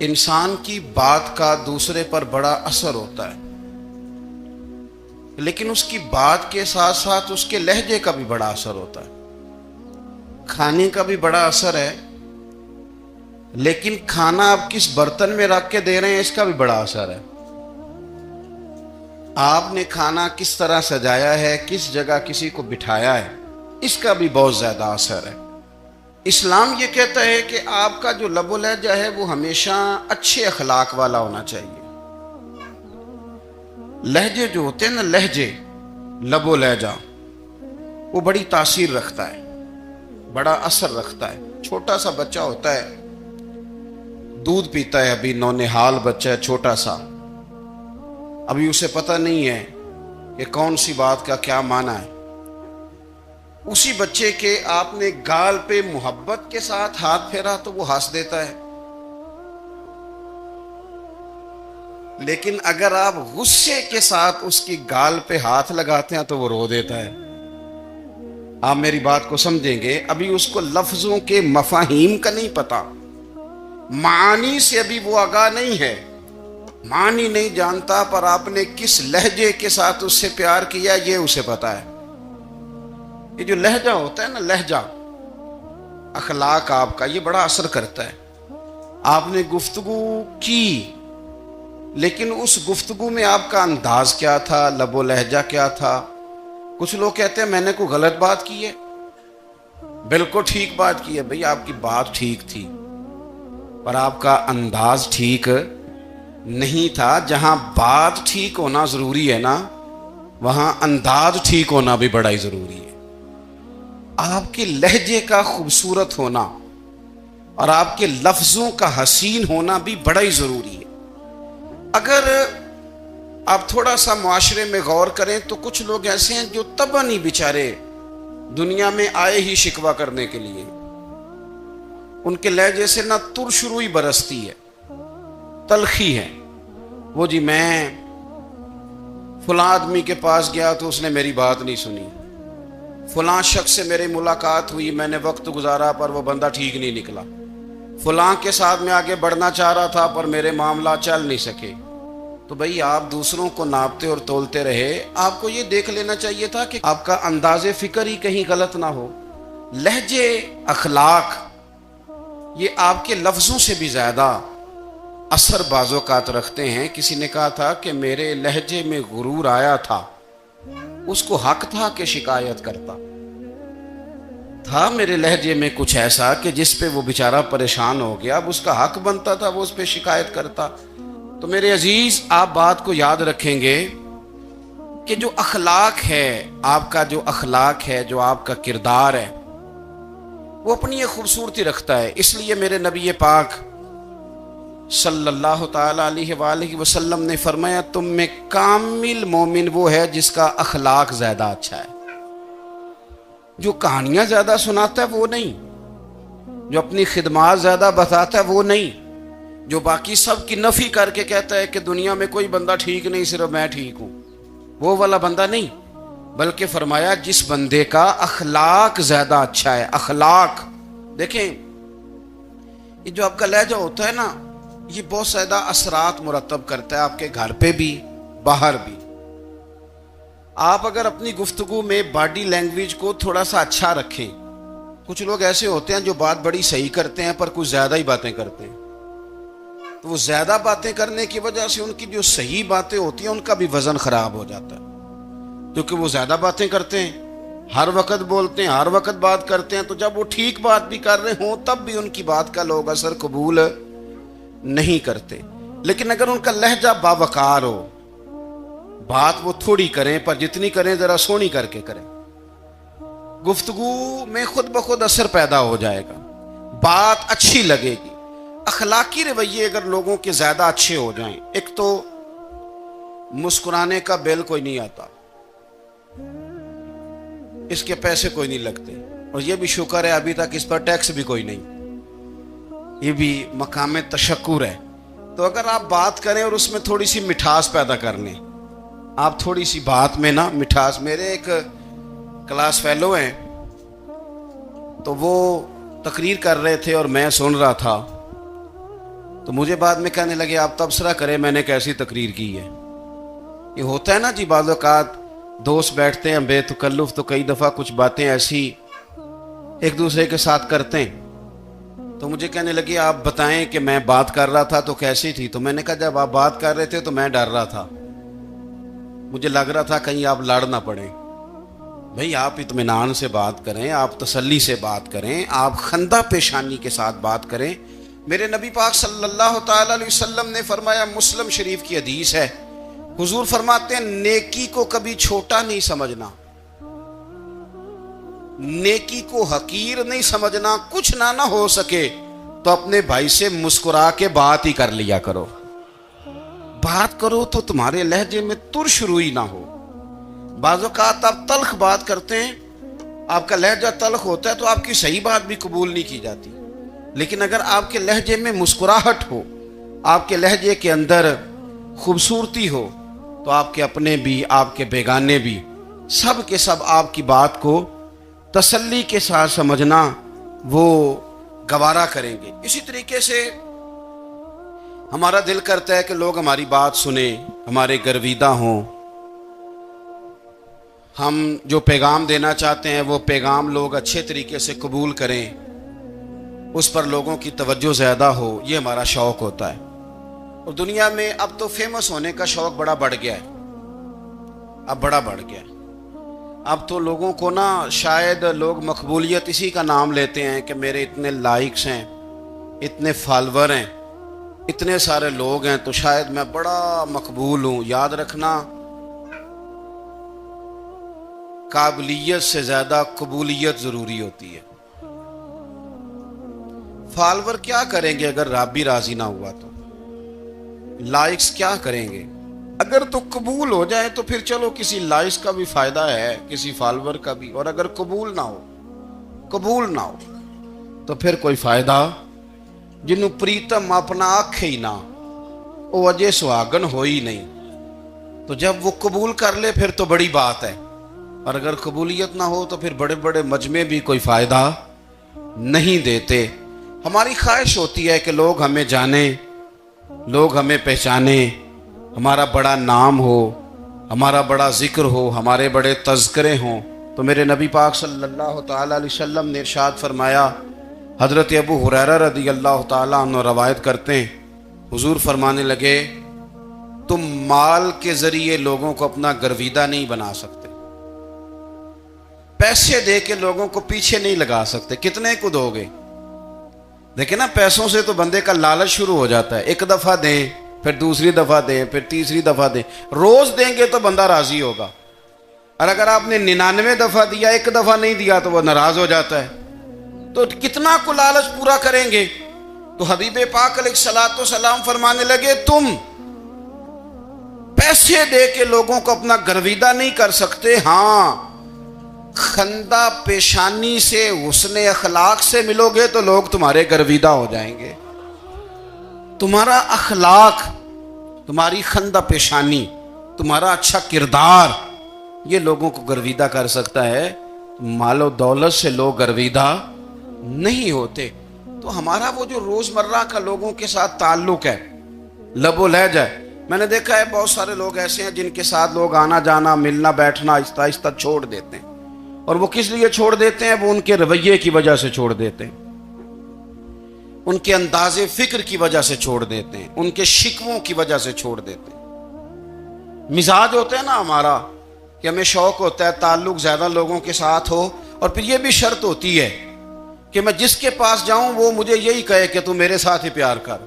انسان کی بات کا دوسرے پر بڑا اثر ہوتا ہے، لیکن اس کی بات کے ساتھ ساتھ اس کے لہجے کا بھی بڑا اثر ہوتا ہے۔ کھانے کا بھی بڑا اثر ہے، لیکن کھانا آپ کس برتن میں رکھ کے دے رہے ہیں اس کا بھی بڑا اثر ہے۔ آپ نے کھانا کس طرح سجایا ہے، کس جگہ کسی کو بٹھایا ہے، اس کا بھی بہت زیادہ اثر ہے۔ اسلام یہ کہتا ہے کہ آپ کا جو لب و لہجہ ہے وہ ہمیشہ اچھے اخلاق والا ہونا چاہیے۔ لہجے جو ہوتے ہیں نا، لہجے، لب و لہجہ، وہ بڑی تاثیر رکھتا ہے، بڑا اثر رکھتا ہے۔ چھوٹا سا بچہ ہوتا ہے، دودھ پیتا ہے، ابھی نونہال بچہ ہے چھوٹا سا، ابھی اسے پتہ نہیں ہے کہ کون سی بات کا کیا معنی ہے۔ اسی بچے کے آپ نے گال پہ محبت کے ساتھ ہاتھ پھیرا تو وہ ہنس دیتا ہے، لیکن اگر آپ غصے کے ساتھ اس کی گال پہ ہاتھ لگاتے ہیں تو وہ رو دیتا ہے۔ آپ میری بات کو سمجھیں گے، ابھی اس کو لفظوں کے مفاہیم کا نہیں پتا، معانی سے ابھی وہ آگاہ نہیں ہے، معنی نہیں جانتا، پر آپ نے کس لہجے کے ساتھ اس سے پیار کیا یہ اسے پتا ہے۔ یہ جو لہجہ ہوتا ہے نا، لہجہ، اخلاق آپ کا، یہ بڑا اثر کرتا ہے۔ آپ نے گفتگو کی، لیکن اس گفتگو میں آپ کا انداز کیا تھا، لب و لہجہ کیا تھا۔ کچھ لوگ کہتے ہیں میں نے کوئی غلط بات کی ہے، بالکل ٹھیک بات کی ہے، بھئی آپ کی بات ٹھیک تھی پر آپ کا انداز ٹھیک نہیں تھا۔ جہاں بات ٹھیک ہونا ضروری ہے نا، وہاں انداز ٹھیک ہونا بھی بڑا ہی ضروری ہے۔ آپ کے لہجے کا خوبصورت ہونا اور آپ کے لفظوں کا حسین ہونا بھی بڑا ہی ضروری ہے۔ اگر آپ تھوڑا سا معاشرے میں غور کریں تو کچھ لوگ ایسے ہیں جو طبعاً ہی بیچارے دنیا میں آئے ہی شکوہ کرنے کے لیے، ان کے لہجے سے نہ ترش روئی برستی ہے، تلخی ہے۔ وہ جی میں فلاں آدمی کے پاس گیا تو اس نے میری بات نہیں سنی، فلاں شخص سے میری ملاقات ہوئی، میں نے وقت گزارا پر وہ بندہ ٹھیک نہیں نکلا، فلاں کے ساتھ میں آگے بڑھنا چاہ رہا تھا پر میرے معاملات چل نہیں سکے۔ تو بھئی آپ دوسروں کو ناپتے اور تولتے رہے، آپ کو یہ دیکھ لینا چاہیے تھا کہ آپ کا انداز فکر ہی کہیں غلط نہ ہو۔ لہجے، اخلاق، یہ آپ کے لفظوں سے بھی زیادہ اثر بعض اوقات رکھتے ہیں۔ کسی نے کہا تھا کہ میرے لہجے میں غرور آیا تھا، اس کو حق تھا کہ شکایت کرتا تھا، میرے لہجے میں کچھ ایسا کہ جس پہ وہ بیچارہ پریشان ہو گیا، اب اس کا حق بنتا تھا وہ اس پہ شکایت کرتا۔ تو میرے عزیز، آپ بات کو یاد رکھیں گے کہ جو اخلاق ہے، آپ کا جو اخلاق ہے، جو آپ کا کردار ہے، وہ اپنی ایک خوبصورتی رکھتا ہے۔ اس لیے میرے نبی پاک صلی اللہ تعالی علیہ وآلہ وسلم نے فرمایا تم میں کامل مومن وہ ہے جس کا اخلاق زیادہ اچھا ہے۔ جو کہانیاں زیادہ سناتا ہے وہ نہیں، جو اپنی خدمات زیادہ بتاتا ہے وہ نہیں، جو باقی سب کی نفی کر کے کہتا ہے کہ دنیا میں کوئی بندہ ٹھیک نہیں، صرف میں ٹھیک ہوں، وہ والا بندہ نہیں، بلکہ فرمایا جس بندے کا اخلاق زیادہ اچھا ہے۔ اخلاق دیکھیں، یہ جو آپ کا لہجہ ہوتا ہے نا، یہ بہت زیادہ اثرات مرتب کرتا ہے آپ کے گھر پہ بھی، باہر بھی۔ آپ اگر اپنی گفتگو میں باڈی لینگویج کو تھوڑا سا اچھا رکھیں، کچھ لوگ ایسے ہوتے ہیں جو بات بڑی صحیح کرتے ہیں پر کچھ زیادہ ہی باتیں کرتے ہیں، تو وہ زیادہ باتیں کرنے کی وجہ سے ان کی جو صحیح باتیں ہوتی ہیں ان کا بھی وزن خراب ہو جاتا ہے، کیونکہ وہ زیادہ باتیں کرتے ہیں، ہر وقت بولتے ہیں، ہر وقت بات کرتے ہیں، تو جب وہ ٹھیک بات بھی کر رہے ہوں تب بھی ان کی بات کا لوگ اثر قبول نہیں کرتے۔ لیکن اگر ان کا لہجہ باوقار ہو، بات وہ تھوڑی کریں پر جتنی کریں ذرا سونی کر کے کریں، گفتگو میں خود بخود اثر پیدا ہو جائے گا، بات اچھی لگے گی۔ اخلاقی رویے اگر لوگوں کے زیادہ اچھے ہو جائیں، ایک تو مسکرانے کا بل کوئی نہیں آتا، اس کے پیسے کوئی نہیں لگتے، اور یہ بھی شکر ہے ابھی تک اس پر ٹیکس بھی کوئی نہیں، یہ بھی مقام تشکر ہے۔ تو اگر آپ بات کریں اور اس میں تھوڑی سی مٹھاس پیدا کر لیں، آپ تھوڑی سی بات میں نا مٹھاس، میرے ایک کلاس فیلو ہیں تو وہ تقریر کر رہے تھے اور میں سن رہا تھا، تو مجھے بعد میں کہنے لگے آپ تبصرہ کریں میں نے کیسی تقریر کی ہے. یہ ہوتا ہے نا جی، بعض اوقات دوست بیٹھتے ہیں بے تکلف تو کئی دفعہ کچھ باتیں ایسی ایک دوسرے کے ساتھ کرتے ہیں. تو مجھے کہنے لگے آپ بتائیں کہ میں بات کر رہا تھا تو کیسی تھی. تو میں نے کہا جب آپ بات کر رہے تھے تو میں ڈر رہا تھا، مجھے لگ رہا تھا کہیں آپ لڑ نہ پڑیں. بھئی آپ اطمینان سے بات کریں، آپ تسلی سے بات کریں، آپ خندہ پیشانی کے ساتھ بات کریں. میرے نبی پاک صلی اللہ تعالی علیہ وسلم نے فرمایا، مسلم شریف کی حدیث ہے، حضور فرماتے ہیں نیکی کو کبھی چھوٹا نہیں سمجھنا، نیکی کو حقیر نہیں سمجھنا. کچھ نہ ہو سکے تو اپنے بھائی سے مسکرا کے بات ہی کر لیا کرو. بات کرو تو تمہارے لہجے میں ترش روئی نہ ہو. بعض اوقات آپ تلخ بات کرتے ہیں، آپ کا لہجہ تلخ ہوتا ہے تو آپ کی صحیح بات بھی قبول نہیں کی جاتی. لیکن اگر آپ کے لہجے میں مسکراہٹ ہو، آپ کے لہجے کے اندر خوبصورتی ہو، تو آپ کے اپنے بھی آپ کے بیگانے بھی سب کے سب آپ کی بات کو تسلی کے ساتھ سمجھنا وہ گوارا کریں گے. اسی طریقے سے ہمارا دل کرتا ہے کہ لوگ ہماری بات سنیں، ہمارے گرویدہ ہوں، ہم جو پیغام دینا چاہتے ہیں وہ پیغام لوگ اچھے طریقے سے قبول کریں، اس پر لوگوں کی توجہ زیادہ ہو. یہ ہمارا شوق ہوتا ہے. اور دنیا میں اب تو فیمس ہونے کا شوق بڑا بڑھ گیا ہے، اب بڑا بڑھ گیا ہے. اب تو لوگوں کو نا شاید لوگ مقبولیت اسی کا نام لیتے ہیں کہ میرے اتنے لائکس ہیں، اتنے فالور ہیں، اتنے سارے لوگ ہیں تو شاید میں بڑا مقبول ہوں. یاد رکھنا، قابلیت سے زیادہ قبولیت ضروری ہوتی ہے. فالور کیا کریں گے اگر رب بھی راضی نہ ہوا تو؟ لائکس کیا کریں گے؟ اگر تو قبول ہو جائے تو پھر چلو کسی لائکس کا بھی فائدہ ہے، کسی فالور کا بھی. اور اگر قبول نہ ہو تو پھر کوئی فائدہ جنوں پریتم اپنا آنکھ ہی نہ وہ اجے سہاگن ہو ہی نہیں. تو جب وہ قبول کر لے پھر تو بڑی بات ہے، اور اگر قبولیت نہ ہو تو پھر بڑے بڑے مجمع بھی کوئی فائدہ نہیں دیتے. ہماری خواہش ہوتی ہے کہ لوگ ہمیں جانیں، لوگ ہمیں پہچانیں، ہمارا بڑا نام ہو، ہمارا بڑا ذکر ہو، ہمارے بڑے تذکرے ہوں. تو میرے نبی پاک صلی اللہ تعالی علیہ وسلم نے ارشاد فرمایا، حضرت ابو ہریرہ رضی اللہ تعالیٰ عنہ روایت کرتے ہیں، حضور فرمانے لگے تم مال کے ذریعے لوگوں کو اپنا گرویدہ نہیں بنا سکتے، پیسے دے کے لوگوں کو پیچھے نہیں لگا سکتے. کتنے کو دو گے؟ دیکھیں نا، پیسوں سے تو بندے کا لالچ شروع ہو جاتا ہے. ایک دفعہ دیں، پھر دوسری دفعہ دیں، پھر تیسری دفعہ دیں. روز دیں گے تو بندہ راضی ہوگا، اور اگر آپ نے 99 دفعہ دیا، ایک دفعہ نہیں دیا تو وہ ناراض ہو جاتا ہے. تو کتنا کو لالچ پورا کریں گے؟ تو حبیب پاک علیہ الصلوۃ والسلام فرمانے لگے تم پیسے دے کے لوگوں کو اپنا گرویدہ نہیں کر سکتے، ہاں خندہ پیشانی سے، حسن اخلاق سے ملو گے تو لوگ تمہارے گرویدہ ہو جائیں گے. تمہارا اخلاق، تمہاری خندہ پیشانی، تمہارا اچھا کردار یہ لوگوں کو گرویدہ کر سکتا ہے. مال و دولت سے لوگ گرویدہ نہیں ہوتے. تو ہمارا وہ جو روزمرہ کا لوگوں کے ساتھ تعلق ہے، لب و لہجہ ہے، میں نے دیکھا ہے بہت سارے لوگ ایسے ہیں جن کے ساتھ لوگ آنا جانا، ملنا بیٹھنا آہستہ آہستہ چھوڑ دیتے ہیں. اور وہ کس لیے چھوڑ دیتے ہیں؟ وہ ان کے رویے کی وجہ سے چھوڑ دیتے ہیں، ان کے انداز فکر کی وجہ سے چھوڑ دیتے ہیں، ان کے شکووں کی وجہ سے چھوڑ دیتے ہیں. مزاج ہوتا ہے نا ہمارا کہ ہمیں شوق ہوتا ہے تعلق زیادہ لوگوں کے ساتھ ہو، اور پھر یہ بھی شرط ہوتی ہے کہ میں جس کے پاس جاؤں وہ مجھے یہی کہے کہ تو میرے ساتھ ہی پیار کر.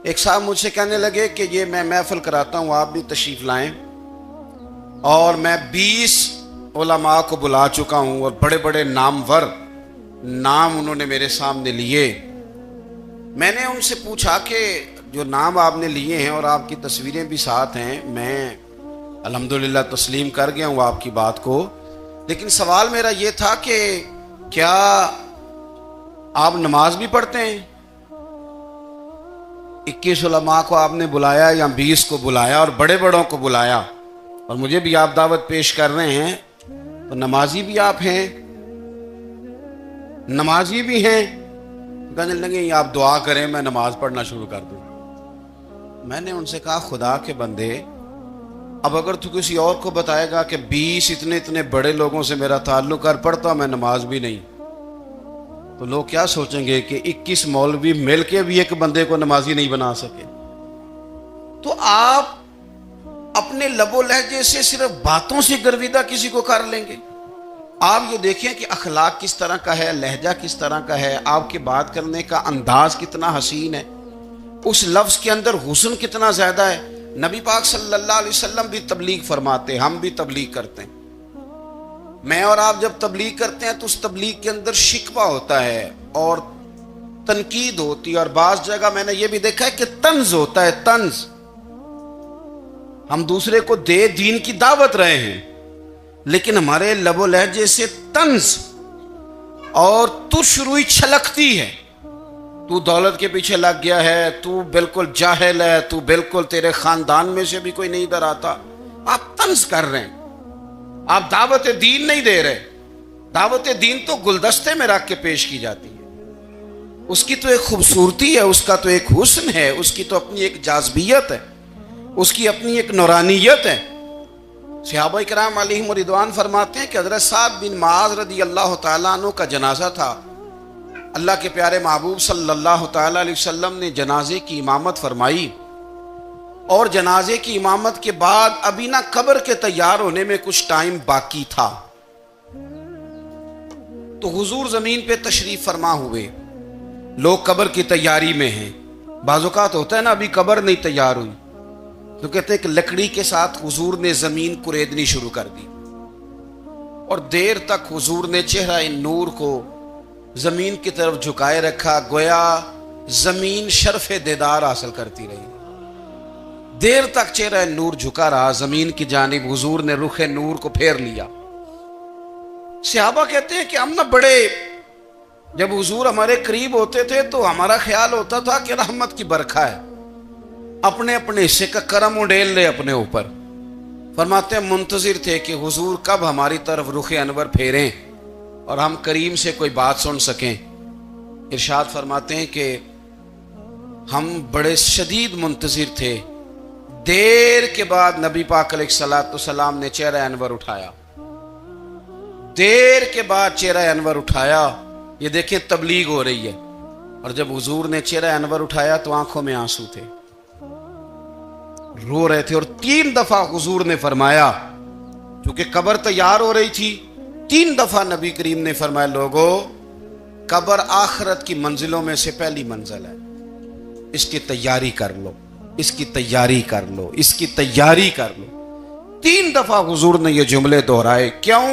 ایک صاحب مجھ سے کہنے لگے کہ یہ میں محفل کراتا ہوں، آپ بھی تشریف لائیں، اور میں 20 علماء کو بلا چکا ہوں اور بڑے بڑے نامور نام انہوں نے میرے سامنے لیے. میں نے ان سے پوچھا کہ جو نام آپ نے لیے ہیں اور آپ کی تصویریں بھی ساتھ ہیں، میں الحمدللہ تسلیم کر گیا ہوں آپ کی بات کو، لیکن سوال میرا یہ تھا کہ کیا آپ نماز بھی پڑھتے ہیں؟ 21 علماء کو آپ نے بلایا یا 20 کو بلایا اور بڑے بڑوں کو بلایا، اور مجھے بھی آپ دعوت پیش کر رہے ہیں، تو نمازی بھی آپ ہیں، نمازی بھی ہیں. کہنے لگے آپ دعا کریں میں نماز پڑھنا شروع کر دوں. میں نے ان سے کہا خدا کے بندے، اب اگر تو کسی اور کو بتائے گا کہ 20 اتنے بڑے لوگوں سے میرا تعلق کر پڑتا میں نماز بھی نہیں، تو لوگ کیا سوچیں گے کہ 21 مولوی مل کے بھی ایک بندے کو نمازی نہیں بنا سکے. تو آپ اپنے لب و لہجے سے صرف باتوں سے گرویدہ کسی کو کر لیں گے. آپ یہ دیکھیں کہ اخلاق کس طرح کا ہے، لہجہ کس طرح کا ہے، آپ کے بات کرنے کا انداز کتنا حسین ہے، اس لفظ کے اندر حسن کتنا زیادہ ہے. نبی پاک صلی اللہ علیہ وسلم بھی تبلیغ فرماتے، ہم بھی تبلیغ کرتے ہیں. میں اور آپ جب تبلیغ کرتے ہیں تو اس تبلیغ کے اندر شکوہ ہوتا ہے اور تنقید ہوتی ہے، اور بعض جگہ میں نے یہ بھی دیکھا ہے کہ طنز ہوتا ہے. طنز، ہم دوسرے کو دین کی دعوت رہے ہیں لیکن ہمارے لب و لہجے سے طنز اور ترش روئی چھلکتی ہے. تو دولت کے پیچھے لگ گیا ہے، تو بالکل جاہل ہے، تو بالکل تیرے خاندان میں سے بھی کوئی نہیں ادھر آتا. آپ طنز کر رہے ہیں، آپ دعوت دین نہیں دے رہے. دعوت دین تو گلدستے میں رکھ کے پیش کی جاتی ہے، اس کی تو ایک خوبصورتی ہے، اس کا تو ایک حسن ہے، اس کی تو اپنی ایک جاذبیت ہے، اس کی اپنی ایک نورانیت ہے. صحابہ کرام علیہم رضوان فرماتے ہیں کہ حضرت سعد بن معاذ رضی اللہ تعالیٰ عنہ کا جنازہ تھا. اللہ کے پیارے محبوب صلی اللہ تعالیٰ علیہ وسلم نے جنازے کی امامت فرمائی، اور جنازے کی امامت کے بعد ابھی نہ قبر کے تیار ہونے میں کچھ ٹائم باقی تھا. تو حضور زمین پہ تشریف فرما ہوئے، لوگ قبر کی تیاری میں ہیں. بعض اوقات ہوتا ہے نا ابھی قبر نہیں تیار ہوئی تو کہتے ہیں کہ لکڑی کے ساتھ حضور نے زمین کریدنی شروع کر دی، اور دیر تک حضور نے چہرہ نور کو زمین کی طرف جھکائے رکھا، گویا زمین شرف دیدار حاصل کرتی رہی. دیر تک چہرہ نور جھکا رہا زمین کی جانب، حضور نے رخ نور کو پھیر لیا. صحابہ کہتے ہیں کہ ہم نہ بڑے، جب حضور ہمارے قریب ہوتے تھے تو ہمارا خیال ہوتا تھا کہ رحمت کی برکھا ہے، اپنے اپنے حصے کا کرم اڈیل لے اپنے اوپر. فرماتے ہیں منتظر تھے کہ حضور کب ہماری طرف رخ انور پھیریں اور ہم کریم سے کوئی بات سن سکیں. ارشاد فرماتے ہیں کہ ہم بڑے شدید منتظر تھے. دیر کے بعد نبی پاک علیہ الصلوۃ والسلام نے چہرہ انور اٹھایا، دیر کے بعد چہرہ انور اٹھایا. یہ دیکھیں تبلیغ ہو رہی ہے، اور جب حضور نے چہرہ انور اٹھایا تو آنکھوں میں آنسو تھے، رو رہے تھے. اور 3 دفعہ حضور نے فرمایا، کیونکہ قبر تیار ہو رہی تھی، 3 دفعہ نبی کریم نے فرمایا لوگو قبر آخرت کی منزلوں میں سے پہلی منزل ہے، اس کی تیاری کر لو، اس کی تیاری کر لو، اس کی تیاری کر لو. 3 دفعہ حضور نے یہ جملے دہرائے. کیوں؟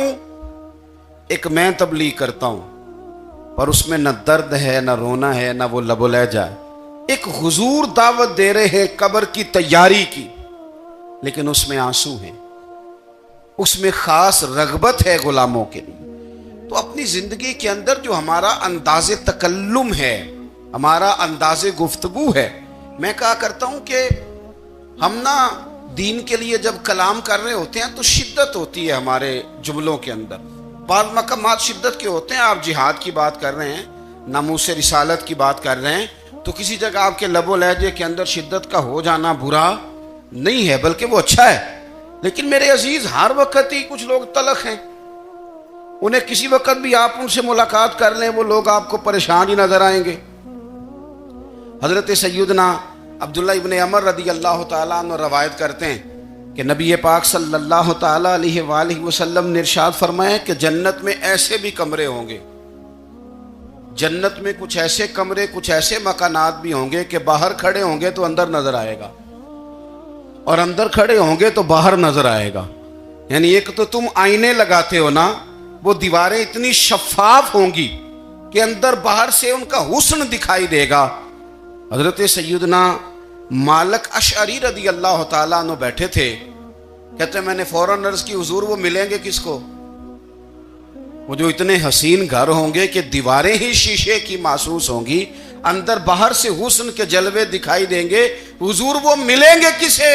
ایک میں تبلیغ کرتا ہوں پر اس میں نہ درد ہے، نہ رونا ہے، نہ وہ لب و لہجہ ہے. ایک حضور دعوت دے رہے ہیں قبر کی تیاری کی، لیکن اس میں آنسو ہیں، اس میں خاص رغبت ہے غلاموں کے لیے. تو اپنی زندگی کے اندر جو ہمارا انداز تکلم ہے، ہمارا انداز گفتگو ہے، میں کہا کرتا ہوں کہ ہم نا دین کے لیے جب کلام کر رہے ہوتے ہیں تو شدت ہوتی ہے ہمارے جملوں کے اندر. بعض مقامات شدت کے ہوتے ہیں، آپ جہاد کی بات کر رہے ہیں، ناموس رسالت کی بات کر رہے ہیں، تو کسی جگہ آپ کے لب و لہجے کے اندر شدت کا ہو جانا برا نہیں ہے، بلکہ وہ اچھا ہے. لیکن میرے عزیز ہر وقت ہی کچھ لوگ تلخ ہیں، انہیں کسی وقت بھی آپ ان سے ملاقات کر لیں وہ لوگ آپ کو پریشان ہی نظر آئیں گے. حضرت سیدنا عبداللہ ابن عمر رضی اللہ تعالیٰ عنہ روایت کرتے ہیں کہ نبی پاک صلی اللہ تعالیٰ علیہ وآلہ وسلم نے ارشاد فرمایا کہ جنت میں ایسے بھی کمرے ہوں گے، جنت میں کچھ ایسے کمرے، کچھ ایسے مکانات بھی ہوں گے کہ باہر کھڑے ہوں گے تو اندر نظر آئے گا، اور اندر کھڑے ہوں گے تو باہر نظر آئے گا. یعنی ایک تو تم آئینے لگاتے ہو نا، وہ دیواریں اتنی شفاف ہوں گی کہ اندر باہر سے ان کا حسن دکھائی دے گا. حضرت سیدنا مالک اشعری رضی اللہ تعالیٰ عنہ بیٹھے تھے، کہتے ہیں میں نے فوراً عرض کی حضور وہ ملیں گے کس کو؟ وہ جو اتنے حسین گھر ہوں گے کہ دیواریں ہی شیشے کی محسوس ہوں گی، اندر باہر سے حسن کے جلوے دکھائی دیں گے، حضور وہ ملیں گے کسے؟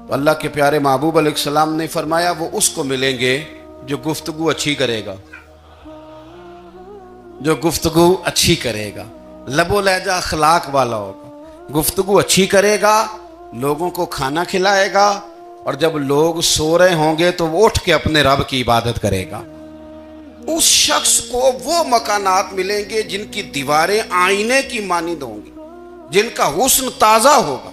تو اللہ کے پیارے محبوب علیہ السلام نے فرمایا وہ اس کو ملیں گے جو گفتگو اچھی کرے گا، جو گفتگو اچھی کرے گا. لب و لہجہ اخلاق والا ہوگا، گفتگو اچھی کرے گا، لوگوں کو کھانا کھلائے گا، اور جب لوگ سو رہے ہوں گے تو وہ اٹھ کے اپنے رب کی عبادت کرے گا۔ اس شخص کو وہ مکانات ملیں گے جن کی دیواریں آئینے کی مانند ہوں گی، جن کا حسن تازہ ہوگا،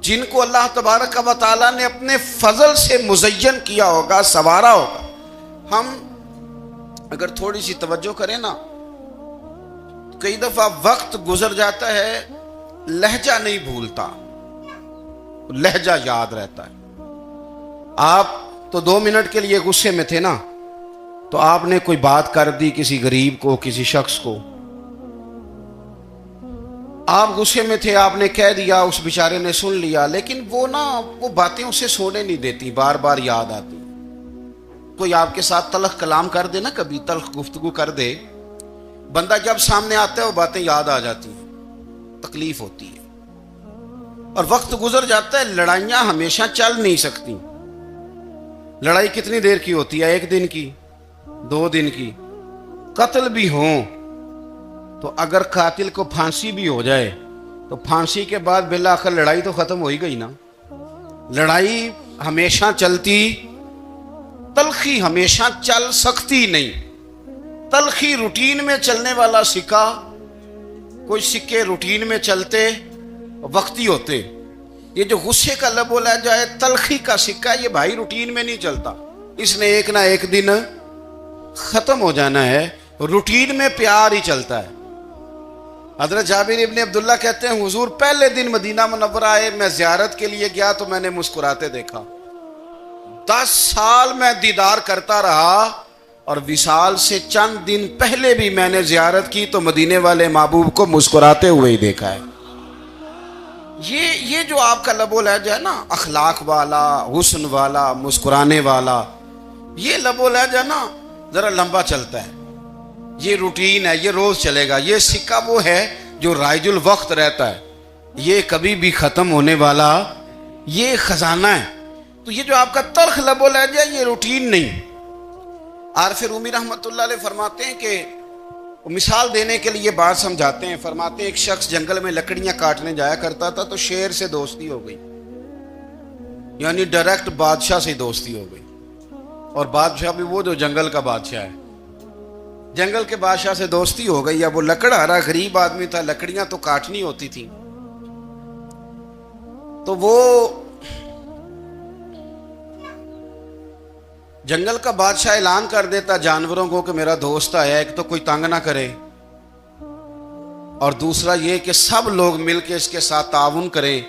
جن کو اللہ تبارک و تعالیٰ نے اپنے فضل سے مزین کیا ہوگا، سنوارا ہوگا۔ ہم اگر تھوڑی سی توجہ کریں نا، کئی دفعہ وقت گزر جاتا ہے، لہجہ نہیں بھولتا، لہجہ یاد رہتا ہے۔ آپ تو 2 منٹ کے لیے غصے میں تھے نا، تو آپ نے کوئی بات کر دی کسی غریب کو، کسی شخص کو، آپ غصے میں تھے، آپ نے کہہ دیا، اس بیچارے نے سن لیا، لیکن وہ باتیں اسے سونے نہیں دیتی، بار بار یاد آتی۔ کوئی آپ کے ساتھ تلخ کلام کر دے نا، کبھی تلخ گفتگو کر دے، بندہ جب سامنے آتا ہے وہ باتیں یاد آ جاتی ہیں، تکلیف ہوتی ہے، اور وقت گزر جاتا ہے۔ لڑائیاں ہمیشہ چل نہیں سکتی۔ لڑائی کتنی دیر کی ہوتی ہے؟ 1 دن کی، 2 دن کی۔ قتل بھی ہوں تو اگر قاتل کو پھانسی بھی ہو جائے تو پھانسی کے بعد بالآخر لڑائی تو ختم ہو ہی گئی نا۔ لڑائی ہمیشہ چلتی، تلخی ہمیشہ چل سکتی نہیں۔ تلخی روٹین میں چلنے والا سکہ، کوئی سکے روٹین میں چلتے وقتی ہوتے، یہ جو غصے کا لب و لہجہ ہے، تلخی کا سکہ، یہ بھائی روٹین میں نہیں چلتا، اس نے ایک نہ ایک دن ختم ہو جانا ہے۔ روٹین میں پیار ہی چلتا ہے۔ حضرت جابر ابن عبداللہ کہتے ہیں حضور پہلے دن مدینہ منورہ آئے، میں زیارت کے لیے گیا تو میں نے مسکراتے دیکھا۔ 10 سال میں دیدار کرتا رہا، اور وصال سے چند دن پہلے بھی میں نے زیارت کی تو مدینے والے محبوب کو مسکراتے ہوئے ہی دیکھا ہے۔ یہ جو آپ کا لب و لہجہ ہے نا، اخلاق والا، حسن والا، مسکرانے والا، یہ لب و لہجہ نا ذرا لمبا چلتا ہے، یہ روٹین ہے، یہ روز چلے گا۔ یہ سکہ وہ ہے جو رائج الوقت رہتا ہے، یہ کبھی بھی ختم ہونے والا یہ خزانہ ہے۔ تو یہ جو آپ کا تلخ لب و لہجہ ہے، یہ روٹین نہیں۔ عارف رومی رحمۃ اللہ علیہ فرماتے ہیں کہ مثال دینے کے لیے بات سمجھاتے ہیں، فرماتے ہیں ایک شخص جنگل میں لکڑیاں کاٹنے جایا کرتا تھا تو شیر سے دوستی ہو گئی، یعنی ڈائریکٹ بادشاہ سے دوستی ہو گئی، اور بادشاہ بھی وہ جو جنگل کا بادشاہ ہے، جنگل کے بادشاہ سے دوستی ہو گئی۔ اب وہ لکڑہارا غریب آدمی تھا، لکڑیاں تو کاٹنی ہوتی تھی، تو وہ جنگل کا بادشاہ اعلان کر دیتا جانوروں کو کہ میرا دوست آیا، ایک تو کوئی تنگ نہ کرے، اور دوسرا یہ کہ سب لوگ مل کے اس کے ساتھ تعاون کریں۔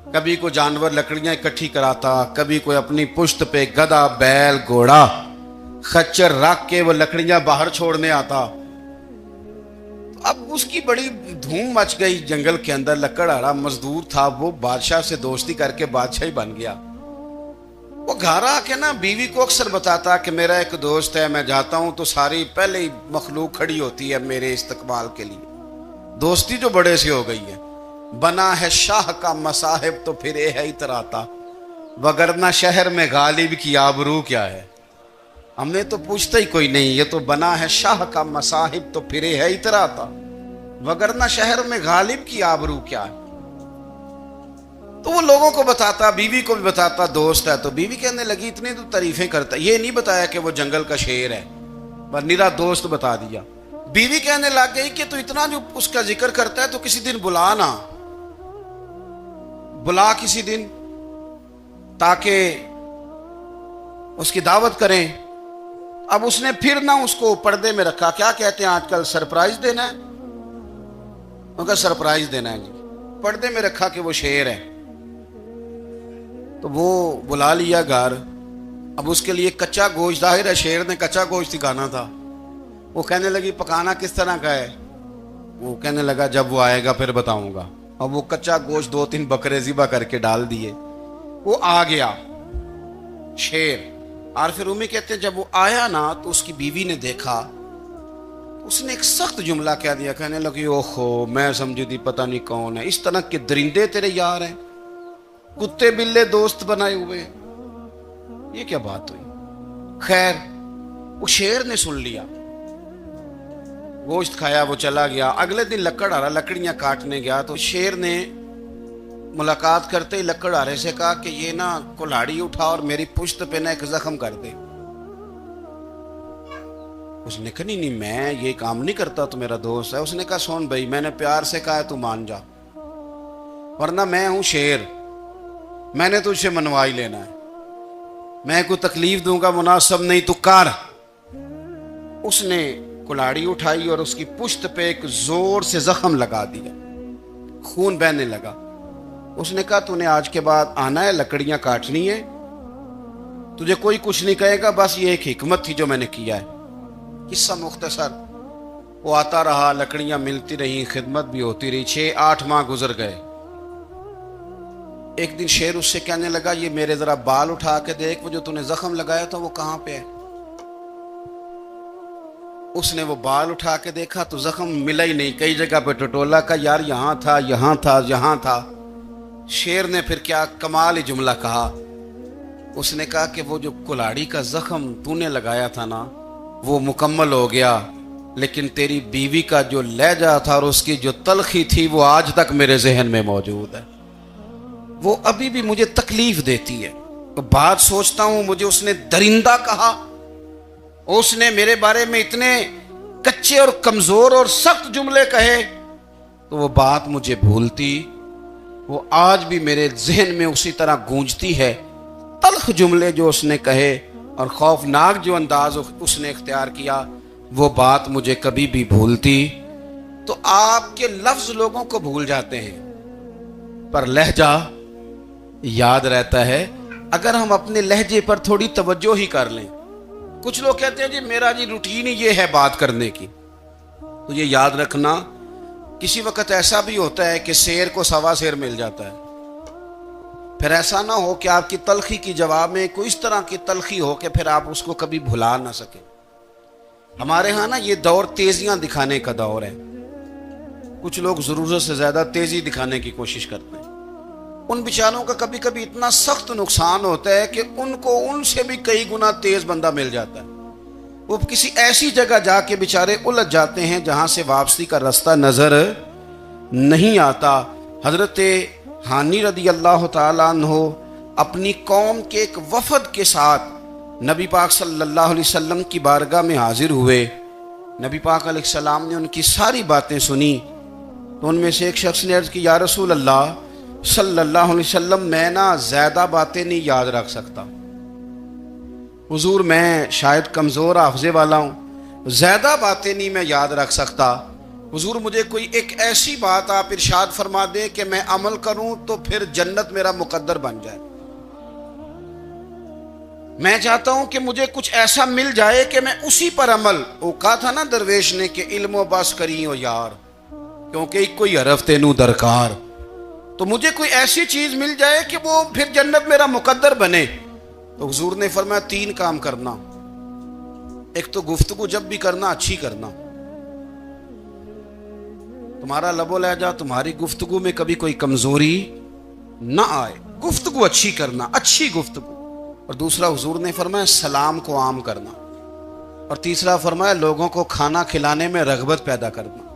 کبھی کوئی جانور لکڑیاں اکٹھی کراتا، کبھی کوئی اپنی پشت پہ گدھا، بیل، گھوڑا، خچر رکھ کے وہ لکڑیاں باہر چھوڑنے آتا۔ اب اس کی بڑی دھوم مچ گئی جنگل کے اندر، لکڑہارا مزدور تھا، وہ بادشاہ سے دوستی کر کے بادشاہ ہی بن گیا۔ وہ گھر آ کے نا بیوی کو اکثر بتاتا کہ میرا ایک دوست ہے، میں جاتا ہوں تو ساری پہلے ہی مخلوق کھڑی ہوتی ہے میرے استقبال کے لیے۔ دوستی جو بڑے سے ہو گئی ہے، بنا ہے شاہ کا مصاحب تو پھر ہے اتراتا، وگرنہ شہر میں غالب کی آبرو کیا ہے۔ ہم نے تو پوچھتا ہی کوئی نہیں، یہ تو بنا ہے شاہ کا مصاحب تو پھر ہے اتراتا، وگرنہ شہر میں غالب کی آبرو کیا ہے۔ تو وہ لوگوں کو بتاتا، بیوی کو بھی بتاتا دوست ہے، تو بیوی کہنے لگی اتنی تو تعریفیں کرتا، یہ نہیں بتایا کہ وہ جنگل کا شیر ہے، بس نیرا دوست بتا دیا۔ بیوی کہنے لگ گئی کہ تو اتنا جو اس کا ذکر کرتا ہے تو کسی دن بلا نا، بلا کسی دن تاکہ اس کی دعوت کریں۔ اب اس نے پھر نہ اس کو پردے میں رکھا، کیا کہتے ہیں آج کل، سرپرائز دینا ہے، مگر سرپرائز دینا ہے جی، پردے میں رکھا کہ وہ شیر ہے۔ تو وہ بلا لیا گھر، اب اس کے لیے کچا گوشت، ظاہر ہے شیر نے کچا گوشت سکھانا تھا۔ وہ کہنے لگی پکانا کس طرح کا ہے؟ وہ کہنے لگا جب وہ آئے گا پھر بتاؤں گا۔ اب وہ کچا گوشت 2-3 بکرے ذبح کر کے ڈال دیے، وہ آ گیا شیر۔ عارف رومی کہتے ہیں جب وہ آیا نا تو اس کی بیوی نے دیکھا، اس نے ایک سخت جملہ کہہ دیا، کہنے لگی اوہو میں سمجھی تھی پتہ نہیں کون ہے، اس طرح کے درندے تیرے یار ہیں، کتے بلے دوست بنائے ہوئے، یہ کیا بات ہوئی؟ خیر وہ شیر نے سن لیا، گوشت کھایا، وہ چلا گیا۔ اگلے دن لکڑ ہارا لکڑیاں کاٹنے گیا تو شیر نے ملاقات کرتے ہی لکڑ ہارے سے کہا کہ یہ نا کلاڑی اٹھا اور میری پشت پہ نا ایک زخم کر دے۔ اس نے کہا نہیں میں یہ کام نہیں کرتا، تو میرا دوست ہے۔ اس نے کہا سون بھائی، میں نے پیار سے کہا ہے تو مان جا، ورنہ میں ہوں شیر، میں نے تجھ سے منوا ہی لینا ہے، میں کوئی تکلیف دوں گا مناسب نہیں، تو کر۔ اس نے کلاڑی اٹھائی اور اس کی پشت پہ ایک زور سے زخم لگا دیا، خون بہنے لگا۔ اس نے کہا تو نے آج کے بعد آنا ہے، لکڑیاں کاٹنی ہے، تجھے کوئی کچھ نہیں کہے گا، بس یہ ایک حکمت تھی جو میں نے کیا ہے۔ قصہ مختصر، وہ آتا رہا، لکڑیاں ملتی رہیں، خدمت بھی ہوتی رہی، 6-8 ماہ گزر گئے۔ ایک دن شیر اس سے کہنے لگا یہ میرے ذرا بال اٹھا کے دیکھ، وہ جو تو نے زخم لگایا تھا وہ کہاں پہ ہے؟ اس نے وہ بال اٹھا کے دیکھا تو زخم ملا ہی نہیں، کئی جگہ پہ ٹٹولا کا یار یہاں تھا یہاں تھا یہاں تھا۔ شیر نے پھر کیا کمال ہی جملہ کہا، اس نے کہا کہ وہ جو کلاڑی کا زخم تو نے لگایا تھا نا وہ مکمل ہو گیا، لیکن تیری بیوی کا جو لہجہ تھا اور اس کی جو تلخی تھی وہ آج تک میرے ذہن میں موجود ہے، وہ ابھی بھی مجھے تکلیف دیتی ہے۔ تو بات سوچتا ہوں مجھے اس نے درندہ کہا، اس نے میرے بارے میں اتنے کچے اور کمزور اور سخت جملے کہے، تو وہ بات مجھے بھولتی، وہ آج بھی میرے ذہن میں اسی طرح گونجتی ہے۔ تلخ جملے جو اس نے کہے اور خوفناک جو انداز اس نے اختیار کیا، وہ بات مجھے کبھی بھی بھولتی۔ تو آپ کے لفظ لوگوں کو بھول جاتے ہیں پر لہجہ یاد رہتا ہے اگر ہم اپنے لہجے پر تھوڑی توجہ ہی کر لیں۔ کچھ لوگ کہتے ہیں جی میرا جی روٹین ہی یہ ہے بات کرنے کی، تو یہ یاد رکھنا کسی وقت ایسا بھی ہوتا ہے کہ شیر کو سوا شیر مل جاتا ہے، پھر ایسا نہ ہو کہ آپ کی تلخی کی جواب میں کوئی اس طرح کی تلخی ہو کہ پھر آپ اس کو کبھی بھلا نہ سکیں۔ ہمارے ہاں نا یہ دور تیزیاں دکھانے کا دور ہے، کچھ لوگ ضرورت سے زیادہ تیزی دکھانے کی کوشش کرتے ہیں، ان بیچاروں کا کبھی کبھی اتنا سخت نقصان ہوتا ہے کہ ان کو ان سے بھی کئی گنا تیز بندہ مل جاتا ہے، وہ کسی ایسی جگہ جا کے بیچارے الجھ جاتے ہیں جہاں سے واپسی کا راستہ نظر نہیں آتا۔ حضرت ہانی رضی اللہ تعالیٰ عنہ اپنی قوم کے ایک وفد کے ساتھ نبی پاک صلی اللہ علیہ وسلم کی بارگاہ میں حاضر ہوئے۔ نبی پاک علیہ السلام نے ان کی ساری باتیں سنی، تو ان میں سے ایک شخص نے عرض کی یا رسول اللہ صلی اللہ علیہ وسلم، میں نا زیادہ باتیں نہیں یاد رکھ سکتا، حضور میں شاید کمزور حافظے والا ہوں، زیادہ باتیں نہیں میں یاد رکھ سکتا، حضور مجھے کوئی ایک ایسی بات آپ ارشاد فرما دیں کہ میں عمل کروں تو پھر جنت میرا مقدر بن جائے۔ میں چاہتا ہوں کہ مجھے کچھ ایسا مل جائے کہ میں اسی پر عمل، وہ کہا تھا نا درویش نے کہ علم و بس کری ہو یار، کیونکہ ایک کوئی حرف تینوں درکار، تو مجھے کوئی ایسی چیز مل جائے کہ وہ پھر جنت میرا مقدر بنے۔ تو حضور نے فرمایا 3 کام کرنا، ایک تو گفتگو جب بھی کرنا اچھی کرنا، تمہارا لب و لہجہ تمہاری گفتگو میں کبھی کوئی کمزوری نہ آئے، گفتگو اچھی کرنا، اچھی گفتگو۔ اور دوسرا حضور نے فرمایا سلام کو عام کرنا، اور تیسرا فرمایا لوگوں کو کھانا کھلانے میں رغبت پیدا کرنا۔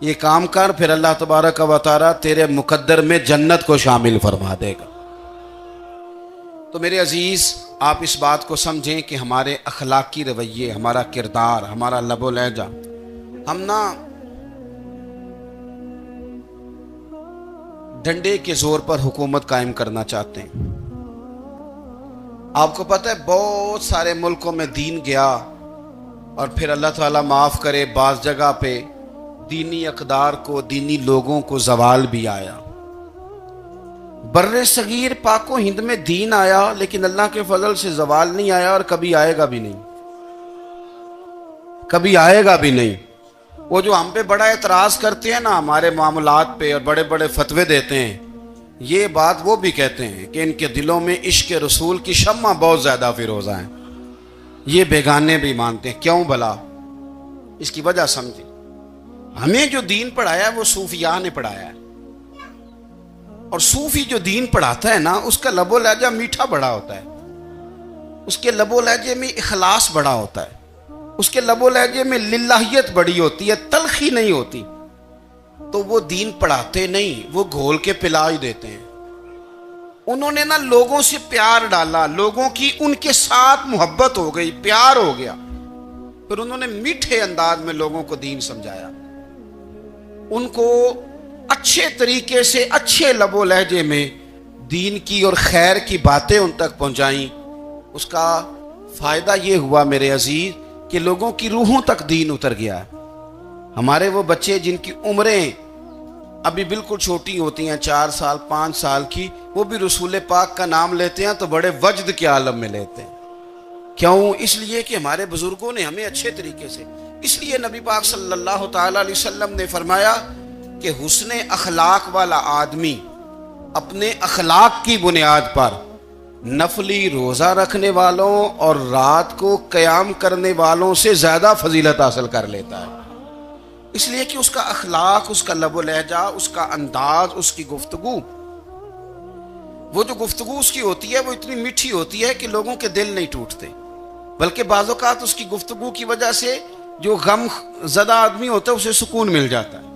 یہ کام کر، پھر اللہ تبارک و تعالیٰ تیرے مقدر میں جنت کو شامل فرما دے گا۔ تو میرے عزیز، آپ اس بات کو سمجھیں کہ ہمارے اخلاقی رویے، ہمارا کردار، ہمارا لب و لہجہ، ہم نا ڈنڈے کے زور پر حکومت قائم کرنا چاہتے ہیں۔ آپ کو پتہ ہے بہت سارے ملکوں میں دین گیا اور پھر اللہ تعالیٰ معاف کرے بعض جگہ پہ دینی اقدار کو، دینی لوگوں کو زوال بھی آیا۔ بر صغیر پاک و ہند میں دین آیا لیکن اللہ کے فضل سے زوال نہیں آیا اور کبھی آئے گا بھی نہیں، کبھی آئے گا بھی نہیں۔ وہ جو ہم پہ بڑا اعتراض کرتے ہیں نا ہمارے معاملات پہ اور بڑے بڑے فتوے دیتے ہیں، یہ بات وہ بھی کہتے ہیں کہ ان کے دلوں میں عشق رسول کی شمع بہت زیادہ فیروزہ ہیں، یہ بیگانے بھی مانتے ہیں۔ کیوں بھلا؟ اس کی وجہ سمجھیں، ہمیں جو دین پڑھایا ہے وہ صوفیاء نے پڑھایا ہے، اور صوفی جو دین پڑھاتا ہے نا اس کا لب و لہجہ میٹھا بڑا ہوتا ہے، اس کے لب و لہجے میں اخلاص بڑا ہوتا ہے، اس کے لب و لہجے میں للہیت بڑی ہوتی ہے، تلخی نہیں ہوتی، تو وہ دین پڑھاتے نہیں، وہ گھول کے پلا ہی دیتے ہیں۔ انہوں نے نا لوگوں سے پیار ڈالا، لوگوں کی ان کے ساتھ محبت ہو گئی، پیار ہو گیا، پھر انہوں نے میٹھے انداز میں لوگوں کو دین سمجھایا، ان کو اچھے طریقے سے اچھے لب و لہجے میں دین کی اور خیر کی باتیں ان تک پہنچائیں۔ اس کا فائدہ یہ ہوا میرے عزیز کہ لوگوں کی روحوں تک دین اتر گیا۔ ہمارے وہ بچے جن کی عمریں ابھی بالکل چھوٹی ہوتی ہیں، 4 سال 5 سال کی، وہ بھی رسول پاک کا نام لیتے ہیں تو بڑے وجد کے عالم میں لیتے ہیں۔ کیوں؟ اس لیے کہ ہمارے بزرگوں نے ہمیں اچھے طریقے سے، اس لیے نبی پاک صلی اللہ تعالی علیہ وسلم نے فرمایا کہ حسن اخلاق والا آدمی اپنے اخلاق کی بنیاد پر نفلی روزہ رکھنے والوں اور رات کو قیام کرنے والوں سے زیادہ فضیلت حاصل کر لیتا ہے، اس لیے کہ اس کا اخلاق، اس کا لب و لہجہ، اس کا انداز، اس کی گفتگو، وہ جو گفتگو اس کی ہوتی ہے وہ اتنی میٹھی ہوتی ہے کہ لوگوں کے دل نہیں ٹوٹتے، بلکہ بعض اوقات اس کی گفتگو کی وجہ سے جو غم زدہ آدمی ہوتا ہے اسے سکون مل جاتا ہے۔